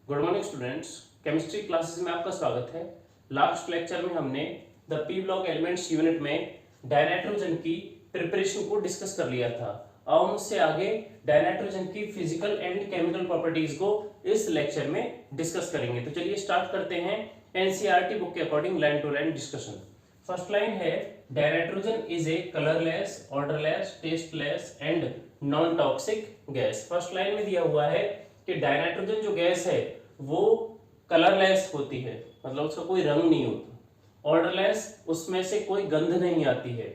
Good morning students. Chemistry classes में आपका स्वागत है। लास्ट लेक्चर में हमने the P block elements unit में डायनाइट्रोजन की प्रिपरेशन को डिस्कस कर लिया था। अब हम उससे आगे डायनाइट्रोजन की फिजिकल एंड केमिकल प्रॉपर्टीज को इस लेक्चर में डिस्कस करेंगे। तो चलिए स्टार्ट करते हैं एनसीईआरटी बुक के according line to line discussion. First line है dinitrogen is a colourless, odourless, tasteless and non toxic gas. First line में दिया हुआ है कि डायनाइट्रोजन जो गैस है वो कलरलेस होती है, मतलब उसका कोई रंग नहीं होता। ऑर्डरलेस, उसमें से कोई गंध नहीं आती है।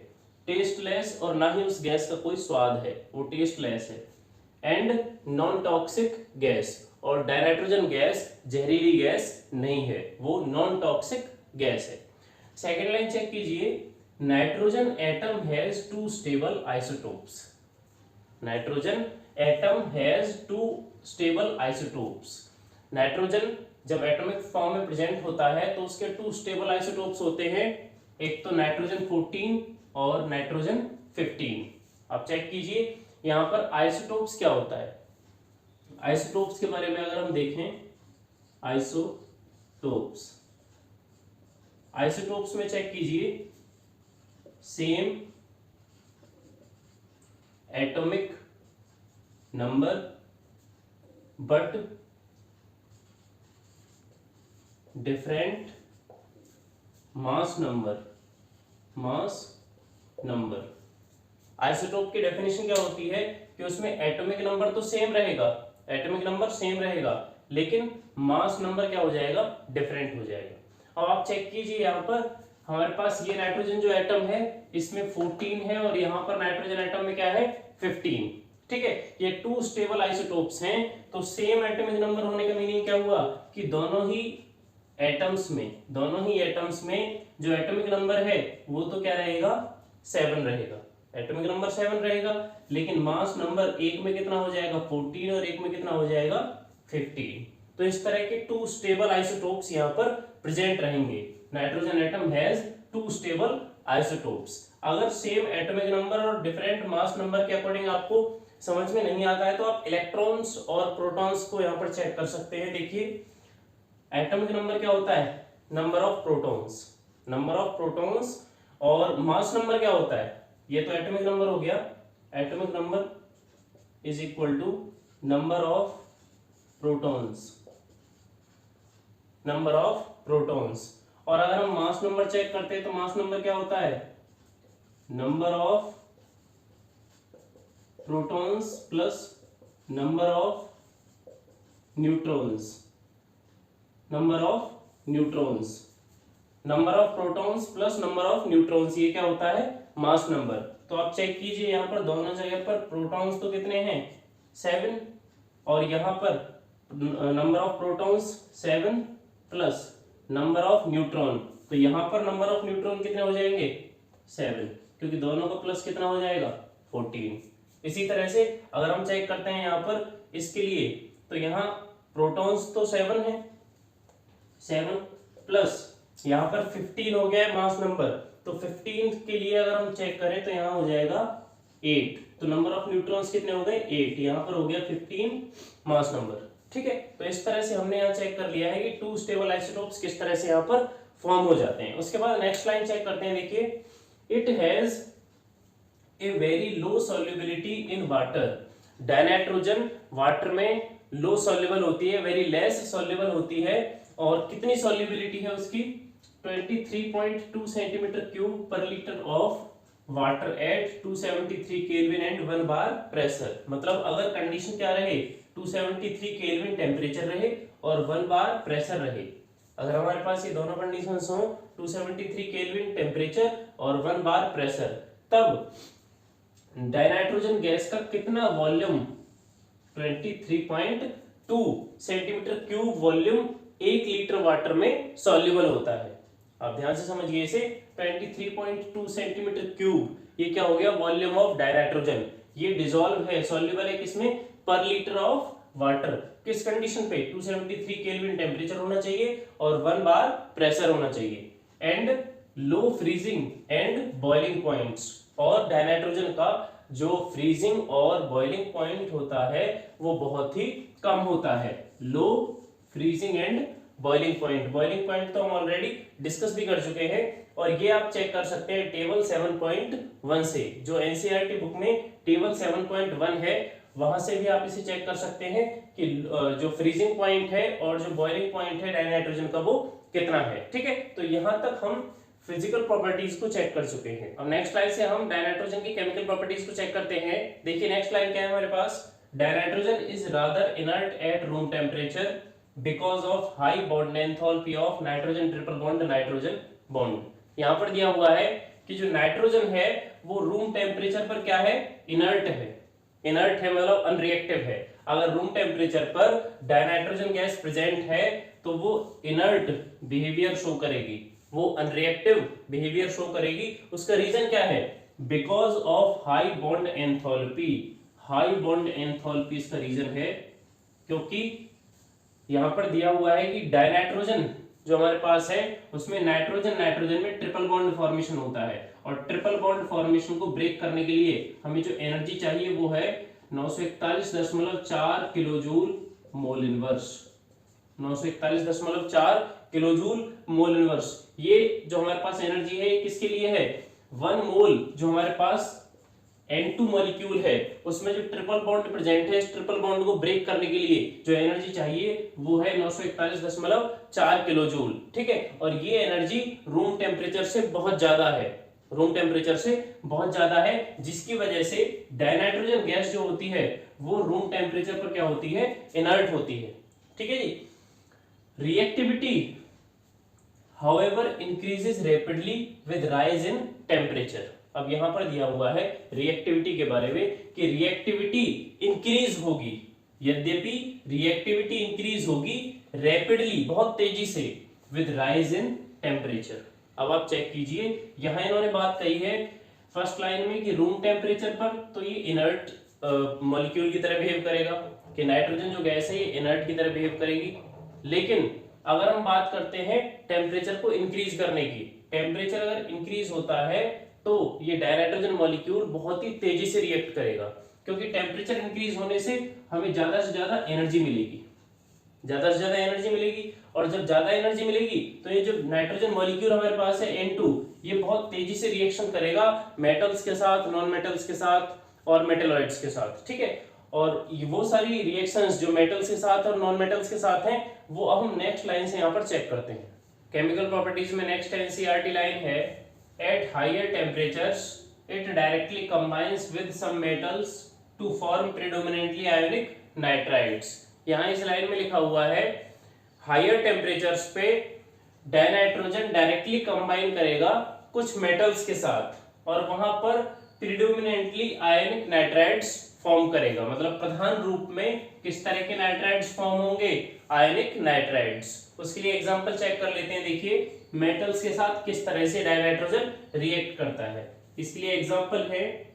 टेस्टलेस, और ना ही उस गैस का कोई स्वाद है, वो टेस्टलेस है। एंड नॉन टॉक्सिक गैस, और डायनाइट्रोजन गैस जहरीली गैस नहीं है, वो नॉन टॉक्सिक गैस है। सेकेंड लाइन चेक कीजिए, nitrogen atom has two stable isotopes. Nitrogen atom has two stable isotopes. Nitrogen जब एटॉमिक फॉर्म में प्रेजेंट होता है तो उसके टू स्टेबल आइसोटोप्स होते हैं, एक तो नाइट्रोजन 14 और नाइट्रोजन 15। आप चेक कीजिए यहां पर आइसोटोप्स क्या होता है। आइसोटोप्स के बारे में अगर हम देखें, आइसोटोप्स आइसोटोप्स में चेक कीजिए, same atomic number but different mass number. Isotope की डेफिनेशन क्या होती है कि उसमें एटॉमिक नंबर तो सेम रहेगा, एटॉमिक नंबर सेम रहेगा, लेकिन मास नंबर क्या हो जाएगा, डिफरेंट हो जाएगा। अब आप चेक कीजिए, यहां पर हमारे पास ये नाइट्रोजन जो एटम है इसमें 14 है और यहां पर नाइट्रोजन एटम में क्या है, 15। ठीक है, ये टू स्टेबल आइसोटोप्स हैं, तो सेम एटॉमिक नंबर होने का मीनिंग क्या हुआ कि दोनों ही एटम्स में जो एटॉमिक नंबर है वो तो क्या रहेगा, 7 रहेगा, एटॉमिक नंबर 7 रहेगा, लेकिन मास नंबर एक में कितना हो जाएगा, 14, और एक में कितना हो जाएगा, 15। तो इस तरह के टू स्टेबल आइसोटोप्स यहां पर प्रेजेंट रहेंगे। Nitrogen atom has two stable isotopes. अगर सेम एटॉमिक नंबर और डिफरेंट मास नंबर के अकॉर्डिंग आपको समझ में नहीं आता है तो आप इलेक्ट्रॉन्स और प्रोटॉन्स को यहां पर चेक कर सकते हैं। देखिए एटॉमिक नंबर क्या होता है, नंबर ऑफ प्रोटॉन्स, और मास नंबर क्या होता है, ये तो एटॉमिक नंबर हो गया, atomic number is equal to number of protons. और अगर हम मास नंबर चेक करते हैं तो मास नंबर क्या होता है, number of protons plus number of neutrons. Number of protons plus number of neutrons, ये क्या होता है, मास नंबर। तो आप चेक कीजिए यहां पर दोनों जगह पर प्रोटॉन्स तो कितने हैं, 7, और यहां पर number of protons 7 plus number of neutron, तो यहां पर नंबर ऑफ न्यूट्रॉन कितने हो जाएंगे, 7, क्योंकि दोनों का प्लस कितना हो जाएगा, 14। इसी तरह से अगर हम चेक करते हैं यहां पर इसके लिए, तो यहां प्रोटॉन्स तो 7 है, 7 प्लस यहां पर 15 हो गया है मास नंबर, तो 15 के लिए अगर हम चेक करें तो यहां हो जाएगा 8, तो नंबर ऑफ न्यूट्रॉन्स कितने हो गए, 8, यहां पर हो गया 15 मास नंबर। ठीक है, तो इस तरह से हमने यहां चेक कर लिया है कि टू स्टेबल आइसोटोप्स किस तरह से यहां पर फॉर्म हो जाते हैं। उसके बाद नेक्स्ट लाइन चेक करते हैं। देखिए, it has a very low solubility in water. Dinitrogen water में लो सॉल्युबल होती है, वेरी लेस सॉल्युबल होती है, और कितनी सॉल्युबिलिटी है उसकी, 23.2 सेंटीमीटर क्यूब पर litre of water at 273 kelvin and 1 bar pressure. मतलब अगर कंडीशन क्या रहे, 273 केल्विन टेम्परेचर रहे और 1 बार प्रेशर रहे, अगर हमारे पास ये दोनों कंडीशंस हो, 273 केल्विन टेम्परेचर और 1 बार प्रेशर, तब डायनाइट्रोजन गैस का कितना volume, 23.2 centimetre cube volume 1 litre water में सॉल्युबल होता है। आप ध्यान से समझिए इसे, 23.2 सेंटीमीटर क्यूब, ये क्या हो गया, वॉल्यूम ऑफ डायनाइट्रोजन। ये डिसॉल्व है, सॉल्युबल है किसमें, पर लीटर ऑफ वाटर। किस कंडीशन पे, 273 केल्विन टेम्परेचर होना चाहिए और 1 बार प्रेशर होना चाहिए, and low freezing and boiling points. और डायनाइट्रोजन का जो फ्रीजिंग और बॉइलिंग पॉइंट होता है वो बहुत ही कम होता है, low freezing and boiling point. Boiling point तो हम ऑलरेडी डिस्कस भी कर चुके हैं, और ये आप चेक कर सकते हैं टेबल 7.1 से। जो एनसीईआरटी बुक में टेबल 7.1 है वहां से भी आप इसे चेक कर सकते हैं कि जो फ्रीजिंग पॉइंट है और जो बॉइलिंग पॉइंट है डाइनाइट्रोजन का वो कितना है। ठीक है, तो यहां तक हम फिजिकल प्रॉपर्टीज को चेक कर चुके हैं। अब नेक्स्ट लाइन से हम डाइनाइट्रोजन की केमिकल प्रॉपर्टीज को चेक करते हैं। देखिए नेक्स्ट लाइन क्या है हमारे पास, dinitrogen is rather inert at room temperature because of high bond enthalpy of nitrogen triple bond nitrogen bond. यहां पर दिया हुआ है कि जो नाइट्रोजन है वो रूम टेम्परेचर पर क्या है, इनर्ट है। इनर्ट है मतलब अनरिएक्टिव है। अगर रूम टेम्परेचर पर डाइनाइट्रोजन गैस प्रेजेंट है तो वो इनर्ट बिहेवियर शो करेगी, वो अनरिएक्टिव बिहेवियर शो करेगी। उसका रीजन क्या है, because of high bond enthalpy. High bond enthalpy इसका रीजन है, क्योंकि यहां पर दिया हुआ है कि डाइनाइट्रोजन जो हमारे पास है उसमें नाइट्रोजन नाइट्रोजन में ट्रिपल बॉन्ड फॉर्मेशन होता है, और ट्रिपल बॉन्ड फॉर्मेशन को ब्रेक करने के लिए हमें जो एनर्जी चाहिए वो है 941.4 kilojoule mole inverse. 941.4 kilojoule mole inverse. ये जो हमारे पास एनर्जी है किसके लिए है, 1 मोल जो हमारे पास N2 मॉलिक्यूल है उसमें जो ट्रिपल बॉन्ड प्रेजेंट है, इस ट्रिपल बॉन्ड को ब्रेक करने के लिए जो एनर्जी चाहिए वो है 941.4 किलोजूल। ठीक है, और ये एनर्जी रूम टेम्परेचर से बहुत ज्यादा है, रूम टेम्परेचर से बहुत ज्यादा है, जिसकी वजह से डाइनाइट्रोजन गैस जो होती है वो रूम टेम्परेचर पर क्या होती है, इनर्ट होती है। ठीक है जी। Reactivity however increases rapidly with rise in temperature. अब यहां पर दिया हुआ है रिएक्टिविटी के बारे में कि रिएक्टिविटी इंक्रीज होगी, यद्यपि रिएक्टिविटी इंक्रीज होगी रैपिडली बहुत तेजी से विद राइज इन टेम्परेचर। अब आप चेक कीजिए, यहां इन्होंने बात कही है फर्स्ट लाइन में कि रूम टेम्परेचर पर तो ये इनर्ट मॉलिक्यूल की तरह बिहेव करेगा, कि नाइट्रोजन जो गैस है ये इनर्ट की तरह बिहेव करेगी। लेकिन अगर हम बात करते हैं टेम्परेचर को इंक्रीज करने की, टेम्परेचर अगर इंक्रीज होता है तो ये डाइनाइट्रोजन मॉलिक्यूल बहुत ही तेजी से रिएक्ट करेगा, क्योंकि टेम्परेचर इंक्रीज होने से हमें ज्यादा से ज्यादा एनर्जी मिलेगी, ज्यादा से ज्यादा एनर्जी मिलेगी। और जब ज्यादा एनर्जी मिलेगी तो ये जो नाइट्रोजन मॉलिक्यूल हमारे पास है N2, ये बहुत तेजी से रिएक्शन करेगा मेटल्स के साथ, नॉन मेटल्स के साथ और मेटलॉइड्स के साथ। ठीक है, और वो सारी रिएक्शंस जो मेटल्स के साथ और नॉन मेटल्स के साथ हैं वो अब हम नेक्स्ट लाइन से यहाँ पर चेक करते हैं। केमिकल प्रॉपर्टीज में नेक्स्ट एनसीईआरटी लाइन है, at higher temperatures it directly combines with some metals to form predominantly ionic nitrides। यहां इस लाइन में लिखा हुआ है हायर टेम्परेचर्स पे डाइनाइट्रोजन डायरेक्टली कंबाइन करेगा कुछ मेटल्स के साथ और वहां पर प्रीडोमिनेंटली आयनिक नाइट्राइड्स फॉर्म करेगा। मतलब प्रधान रूप में किस तरह के नाइट्राइड्स फॉर्म होंगे, आयनिक नाइट्राइड्स। उसके लिए एग्जांपल चेक कर लेते हैं। देखिए मेटल्स के साथ किस तरह से डाइनाइट्रोजन रिएक्ट करता है। इसके लिए एग्जांपल है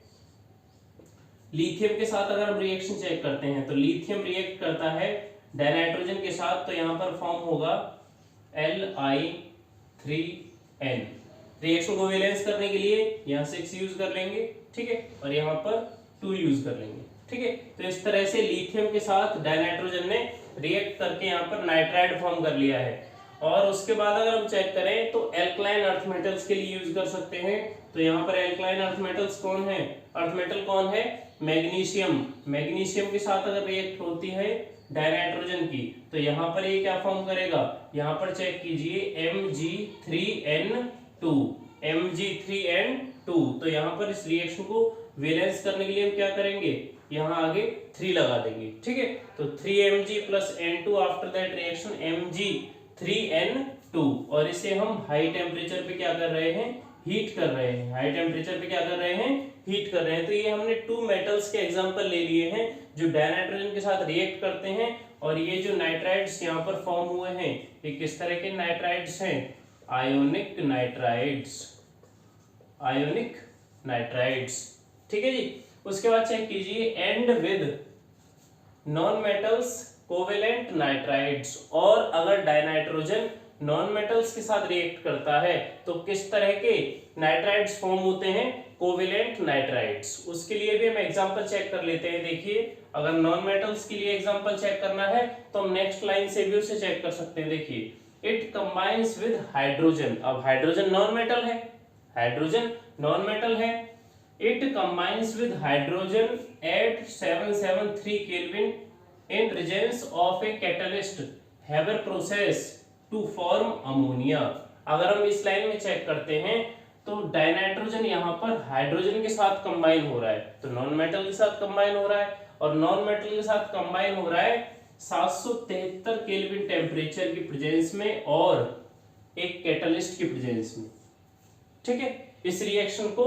लिथियम के साथ अगर हम रिएक्शन चेक करते हैं तो लिथियम रिएक्ट करता है डाइनाइट्रोजन के साथ, तो यहां पर फॉर्म होगा Li3n। रिएक्शन को बैलेंस करने के लिए यहां 6 यूज कर लेंगे, ठीक है, और यहां पर 2 यूज कर लेंगे, ठीक है। तो इस तरह से लिथियम के साथ डाइनाइट्रोजन ने रिएक्ट करके यहाँ पर नाइट्राइड फॉर्म कर लिया है। और उसके बाद अगर हम चेक करें तो एल्कलाइन अर्थ मेटल्स के लिए यूज कर सकते हैं। तो यहाँ पर एल्कलाइन अर्थ मेटल्स कौन है, अर्थ मेटल कौन है, मैग्नीशियम। मैग्नीशियम के साथ अगर रिएक्ट होती है डाइनाइट्रोजन की तो यहाँ पर ये क्या फॉर्म करेगा, यहाँ पर चेक कीजिए Mg3n2, Mg3n2। तो यहाँ पर इस रिएक्शन को वैलेंस करने के लिए हम क्या करेंगे, यहाँ आगे 3 लगा देंगे, ठीक है। तो 3Mg + N2 after that reaction Mg3n2। और इसे हम हाई टेम्परेचर पे क्या कर रहे हैं, हीट कर रहे हैं। हाई टेम्परेचर पे क्या कर रहे हैं, हीट कर रहे हैं। तो ये हमने 2 मेटल्स के एग्जांपल ले लिए हैं जो डाइनाइट्रोजन के साथ रिएक्ट करते हैं। और ये जो नाइट्राइड्स यहाँ पर फॉर्म हुए हैं ये किस तरह के नाइट्राइड्स हैं, आयोनिक नाइट्राइड्स, आयोनिक नाइट्राइड्स, ठीक है जी। उसके बाद चेक कीजिए and with non metals covalent nitrides. और अगर डाइनाइट्रोजन नॉन मेटल्स के साथ रिएक्ट करता है तो किस तरह के नाइट्राइड्स फॉर्म होते हैं, कोवेलेंट नाइट्राइड्स। उसके लिए भी हम एग्जांपल चेक कर लेते हैं। देखिए अगर नॉन मेटल्स के लिए एग्जांपल चेक करना है तो हम नेक्स्ट लाइन से भी उसे चेक कर सकते हैं। देखिए इट कंबाइंस विद हाइड्रोजन, अब हाइड्रोजन नॉन मेटल है, हाइड्रोजन नॉन मेटल है। It combines with hydrogen at 773 kelvin in presence of a catalyst Haber process to form ammonia। अगर हम इस लाइन में चेक करते हैं तो डाइनाइट्रोजन यहाँ पर हाइड्रोजन के साथ कंबाइन हो रहा है, तो नॉन मेटल के साथ कंबाइन हो रहा है, और नॉन मेटल के साथ कंबाइन हो रहा है 773 केल्विन टेम्परेचर की प्रेजेंस में और एक कैटलिस्ट की प्रेजेंस में। ठीक है, इस रिएक्शन को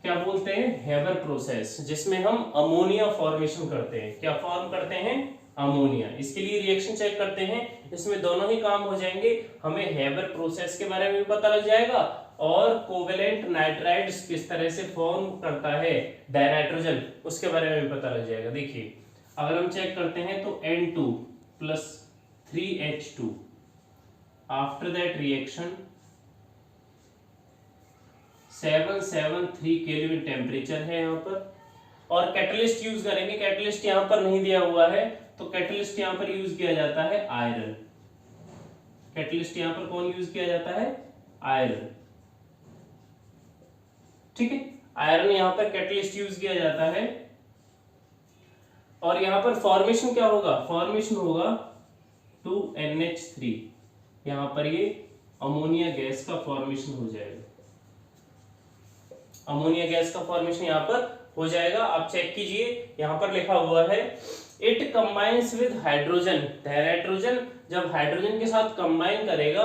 क्या बोलते हैं, हेबर प्रोसेस, जिसमें हम अमोनिया फॉर्मेशन करते हैं। क्या फॉर्म करते हैं, अमोनिया। इसके लिए रिएक्शन चेक करते हैं, इसमें दोनों ही काम हो जाएंगे, हमें हेबर प्रोसेस के बारे में भी पता लग जाएगा और कोवेलेंट नाइट्राइड्स किस तरह से फॉर्म करता है डाइनाइट्रोजन उसके बारे में भी पता लग जाएगा। देखिए अगर हम चेक करते हैं तो N2 plus 3H2 after that reaction 773 kelvin temperature है यहाँ पर, और कैटलिस्ट यूज करेंगे। कैटलिस्ट यहाँ पर नहीं दिया हुआ है तो कैटलिस्ट यहाँ पर यूज किया जाता है आयरन। कैटलिस्ट यहाँ पर कौन यूज किया जाता है, आयरन। ठीक है, आयरन यहाँ पर कैटलिस्ट यूज किया जाता है। और यहाँ पर फॉर्मेशन क्या होगा, फॉर्मेशन होगा 2NH3, यहाँ पर ये अमोनिया गैस का फॉर्मेशन हो जाएगा, अमोनिया गैस का फॉर्मेशन यहाँ पर हो जाएगा। आप चेक कीजिए यहाँ पर लिखा हुआ है it combines with hydrogen, dinitrogen जब हाइड्रोजन के साथ कंबाइन करेगा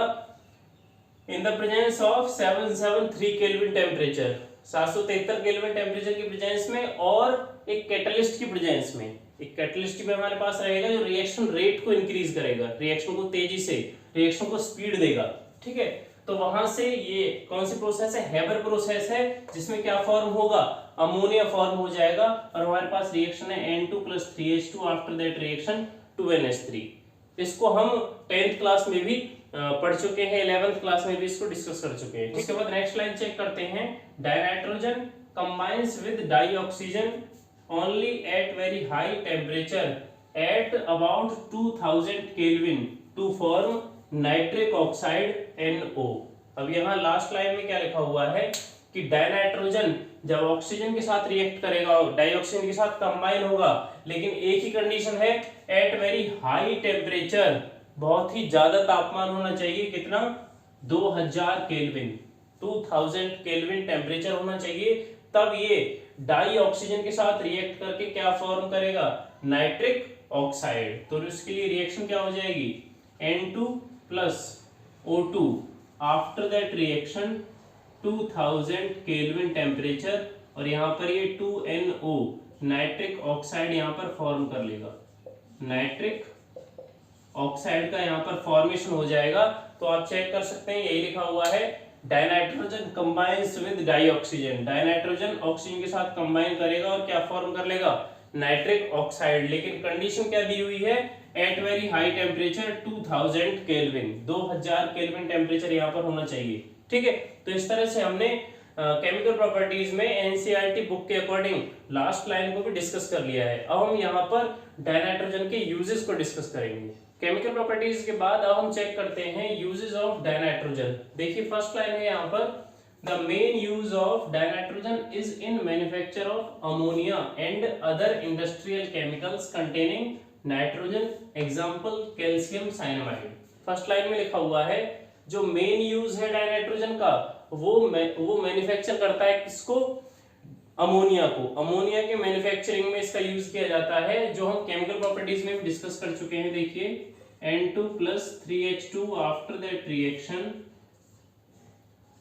in the presence of 773 kelvin temperature, 773 kelvin temperature की प्रेजेंस में और एक कैटलिस्ट की प्रेजेंस में। एक कैटलिस्ट भी हमारे पास रहेगा जो रिएक्शन रेट को इंक्रीज करेगा, रिएक्शन को तेजी से, रिएक्शन को स्पीड देगा। ठीक है, तो वहां से ये कौन सी प्रोसेस है, हेबर प्रोसेस है, जिसमें क्या फॉर्म होगा, अमोनिया फॉर्म हो जाएगा। और हमारे पास रिएक्शन है N2 plus 3H2 after that reaction 2NH3। इसको हम 10th क्लास में भी पढ़ चुके हैं, 11th क्लास में भी इसको डिस्कस कर चुके हैं। इसके बाद नेक्स्ट लाइन चेक करते हैं, dinitrogen combines with dioxygen only at very high temperature at about 2000 kelvin to form nitric oxide NO। अब यहाँ लास्ट लाइन में क्या लिखा हुआ है कि डाइनाइट्रोजन जब ऑक्सीजन के साथ रिएक्ट करेगा, डाइऑक्सीजन के साथ कंबाइन होगा, लेकिन एक ही कंडीशन है, एट वेरी हाई टेम्परेचर, बहुत ही ज्यादा तापमान होना चाहिए, कितना, 2000 केल्विन, 2000 केल्विन टेम्परेचर होना चाहिए, तब ये डाई ऑक्सीजन के साथ रिएक्ट करके क्या फॉर्म करेगा, नाइट्रिक ऑक्साइड। तो इसके लिए रिएक्शन क्या हो जाएगी, N2 plus O2 after that reaction 2000 kelvin temperature, और यहाँ पर ये 2NO नाइट्रिक ऑक्साइड यहाँ पर फॉर्म कर लेगा, नाइट्रिक ऑक्साइड का यहाँ पर फॉर्मेशन हो जाएगा। तो आप चेक कर सकते हैं, यही लिखा हुआ है dinitrogen combines with dioxygen, dinitrogen oxygen के साथ कंबाइन करेगा और क्या फॉर्म कर लेगा, नाइट्रिक ऑक्साइड। लेकिन कंडीशन क्या दी हुई है, at very high temperature 2000 kelvin, 2000 kelvin temperature यहाँ पर होना चाहिए। ठीक है, तो इस तरह से हमने केमिकल प्रॉपर्टीज में एनसीईआरटी बुक के अकॉर्डिंग लास्ट लाइन को भी डिस्कस कर लिया है। अब हम यहाँ पर डाइनाइट्रोजन के यूजेस को डिस्कस करेंगे। केमिकल प्रॉपर्टीज के बाद अब हम चेक करते हैं यूजेस ऑफ डाइनाइट्रोजन। देखिए फर्स्ट लाइन है यहाँ पर, the main use of dinitrogen is in manufacture of ammonia and other industrial chemicals containing nitrogen, example calcium cyanamide. First line में लिखा हुआ है जो मेन यूज है डाइनाइट्रोजन का वो मैन्युफैक्चर करता है किसको, अमोनिया को। अमोनिया के मैन्युफैक्चरिंग में इसका यूज किया जाता है, जो हम केमिकल प्रॉपर्टीज में भी डिस्कस कर चुके हैं। देखिए N2 plus 3H2 after that reaction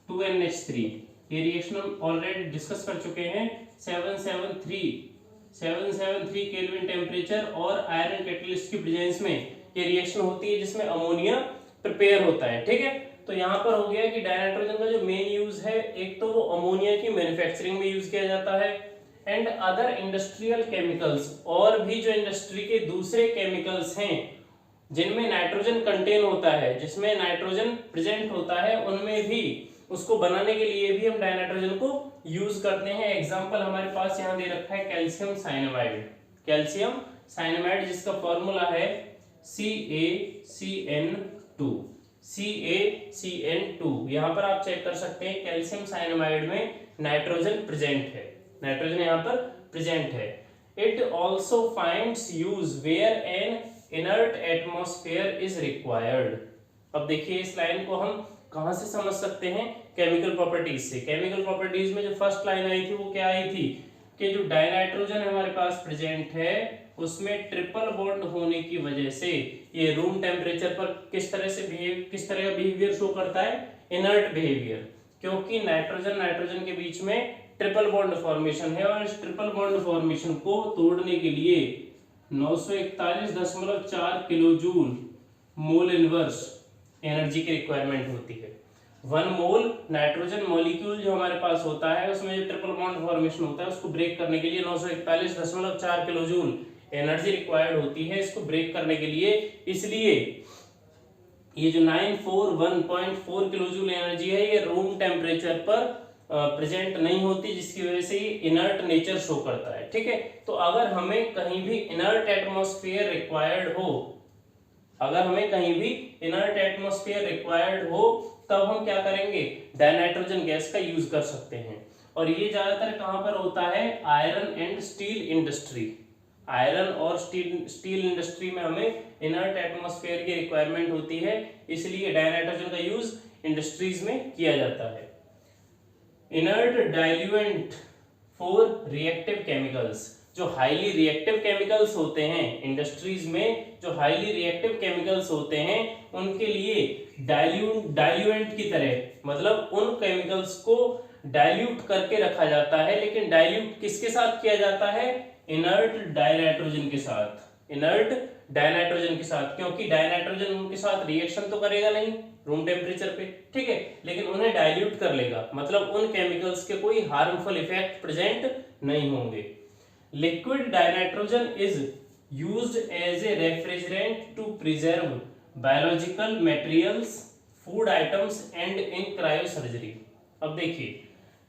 2NH3, ये रिएक्शन हम ऑलरेडी डिस्कस कर चुके हैं। 773 केल्विन टेम्परेचर और आयरन कैटलिस्ट की प्रेजेंस में ये रिएक्शन होती है जिसमें अमोनिया प्रिपेयर होता है। ठीक है, तो यहाँ पर हो गया कि डाइनाइट्रोजन का जो मेन यूज है, एक तो वो अमोनिया की मैन्युफैक्चरिंग में यूज किया जाता है, एंड अदर इंडस्ट्रियल केमिकल्स, और भी जो इंडस्ट्री के दूसरे केमिकल्स हैं जिनमें नाइट्रोजन कंटेन होता है, जिसमें नाइट्रोजन प्रेजेंट होता है, उनमें भी उसको बनाने के लिए भी हम डाइनाइट्रोजन को यूज करते हैं। एग्जांपल हमारे पास यहाँ दे रखा है कैल्शियम साइनामाइड। कैल्शियम साइनामाइड, जिसका फॉर्मूला है CaCN2। CaCN2 यहाँ पर आप चेक कर सकते हैं, कैल्शियम साइनामाइड में नाइट्रोजन प्रेजेंट है, नाइट्रोजन यहाँ पर प्रेजेंट है। It also finds use where an inert atmosphere is required. अब देखिए इस लाइन को हम कहां से समझ सकते हैं, केमिकल प्रॉपर्टीज से। केमिकल प्रॉपर्टीज में जो फर्स्ट लाइन आई थी वो क्या आई थी कि जो डाइनाइट्रोजन हमारे पास प्रेजेंट है उसमें ट्रिपल बॉन्ड होने की वजह से ये रूम टेम्परेचर पर किस तरह का बिहेवियर शो करता है, इनर्ट बिहेवियर, क्योंकि नाइट्रोजन के बीच में ट्रिपल बॉन्ड फॉर्मेशन है और इस ट्रिपल बॉन्ड फॉर्मेशन को तोड़ने के लिए 941.4 kilo joule mole inverse energy की रिक्वायरमेंट होती है। 1 मोल नाइट्रोजन मॉलिक्यूल जो हमारे पास होता है उसमें जो ट्रिपल बॉन्ड फॉर्मेशन होता है उसको ब्रेक करने के लिए 941.4 किलो जूल एनर्जी रिक्वायर्ड होती है इसको ब्रेक करने के लिए। इसलिए ये जो 941.4 किलो जूल एनर्जी है ये रूम टेम्परेचर पर प्रेजेंट नहीं होती, जिसकी वजह से ये इनर्ट नेचर शो करता है। ठीक है, तो अगर हमें कहीं भी इनर्ट एटमॉस्फेयर रिक्वायर्ड हो, अगर हमें कहीं भी इनर्ट एटमॉस्फेयर रिक्वायर्ड हो तब हम क्या करेंगे, डाइनाइट्रोजन गैस का यूज कर सकते हैं। और ये ज्यादातर कहां पर होता है, iron and steel industry. Iron और स्टील इंडस्ट्री में हमें इनर्ट एटमॉस्फेयर की रिक्वायरमेंट होती है, इसलिए डाइनाइट्रोजन का यूज इंडस्ट्रीज में किया जाता है। Inert diluent for reactive chemicals, जो हाईली रिएक्टिव केमिकल्स होते हैं इंडस्ट्रीज में, जो हाईली रिएक्टिव केमिकल्स होते हैं उनके लिए डाइल्यूएंट की तरह, मतलब उन केमिकल्स को डाइल्यूट करके रखा जाता है। लेकिन डाइल्यूट किसके साथ किया जाता है, इनर्ट डाइनाइट्रोजन के साथ, इनर्ट डाइनाइट्रोजन के साथ, क्योंकि डाइनाइट्रोजन उनके साथ रिएक्शन तो करेगा नहीं रूम टेम्परेचर पे, ठीक है, लेकिन उन्हें डाइल्यूट कर लेगा, मतलब उन केमिकल्स के कोई हार्मफुल इफेक्ट प्रेजेंट नहीं होंगे। Liquid dinitrogen is used as a refrigerant to preserve biological materials, food items and in cryosurgery. अब देखिए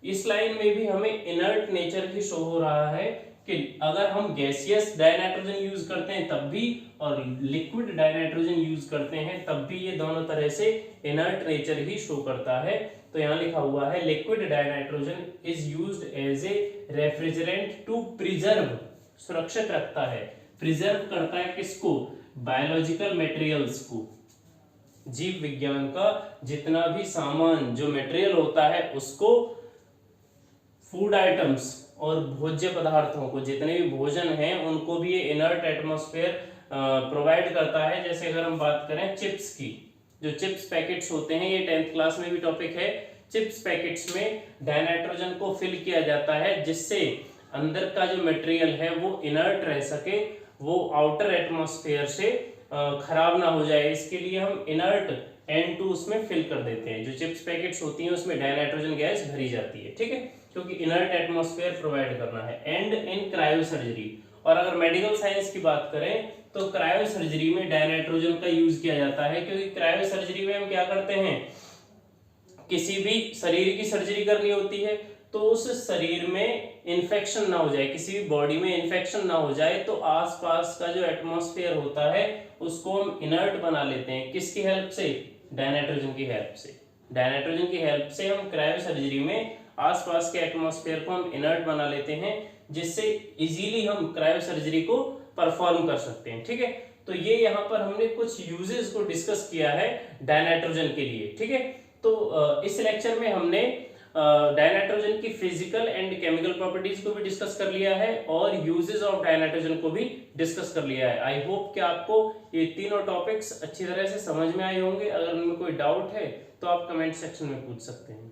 इस लाइन में भी हमें इनर्ट नेचर की शो हो रहा है कि अगर हम गैसियस डाइनाइट्रोजन यूज करते हैं तब भी और लिक्विड डाइनाइट्रोजन यूज करते हैं तब भी ये दोनों तरह से इनर्ट नेचर ही शो करता है। तो यहाँ लिखा हुआ है liquid dinitrogen is used as a refrigerant to preserve, सुरक्षित रखता है, प्रिजर्व करता है किसको, बायोलॉजिकल मटेरियल्स को, जीव विज्ञान का जितना भी सामान जो मटेरियल होता है उसको, फूड आइटम्स और भोज्य पदार्थों को, जितने भी भोजन हैं उनको भी ये इनर्ट एटमॉस्फेयर प्रोवाइड करता है। जैसे अगर हम बात करें चिप्स की, जो चिप्स पैकेट्स होते हैं, ये 10th क्लास में भी टॉपिक है, चिप्स पैकेट्स में डाइनाइट्रोजन को फिल किया जाता है जिससे अंदर का जो मटेरियल है वो इनर्ट रह सके, वो आउटर एटमॉस्फेयर से खराब ना हो जाए, इसके लिए हम इनर्ट N2 उसमें फिल कर देते हैं। जो चिप्स पैकेट्स होती हैं उसमें डाइनाइट्रोजन गैस भरी जाती है, ठीक है, क्योंकि इनर्ट एटमॉस्फेयर प्रोवाइड करना है। एंड इन क्रायोसर्जरी, और अगर मेडिकल साइंस की बात करें तो क्रायोसर्जरी में डाइनाइट्रोजन का यूज किया जाता है, क्योंकि क्रायोसर्जरी में हम क्या करते हैं, किसी भी शरीर की सर्जरी करनी होती है तो उस शरीर में इन्फेक्शन ना हो जाए, किसी भी बॉडी में इन्फेक्शन ना हो जाए, तो आसपास का जो एटमॉस्फेयर होता है उसको हम इनर्ट बना लेते हैं। किसकी हेल्प से, डाइनाइट्रोजन की हेल्प से। डाइनाइट्रोजन की हेल्प से हम क्रायोसर्जरी में आसपास के एटमॉस्फेयर को हम इनर्ट बना लेते हैं, जिससे इजीली हम क्रायोसर्जरी को परफॉर्म कर सकते हैं, ठीक है। तो ये यहाँ पर हमने कुछ यूजेस को डिस्कस किया है डाइनाइट्रोजन के लिए, ठीक है। तो इस लेक्चर में हमने डाइनाइट्रोजन की फिजिकल एंड केमिकल प्रॉपर्टीज को भी डिस्कस कर लिया है और यूजेस ऑफ डाइनाइट्रोजन को भी डिस्कस कर लिया है। आई होप कि आपको ये तीनों टॉपिक्स अच्छी तरह से समझ में आए होंगे। अगर उनमें कोई डाउट है तो आप कमेंट सेक्शन में पूछ सकते हैं।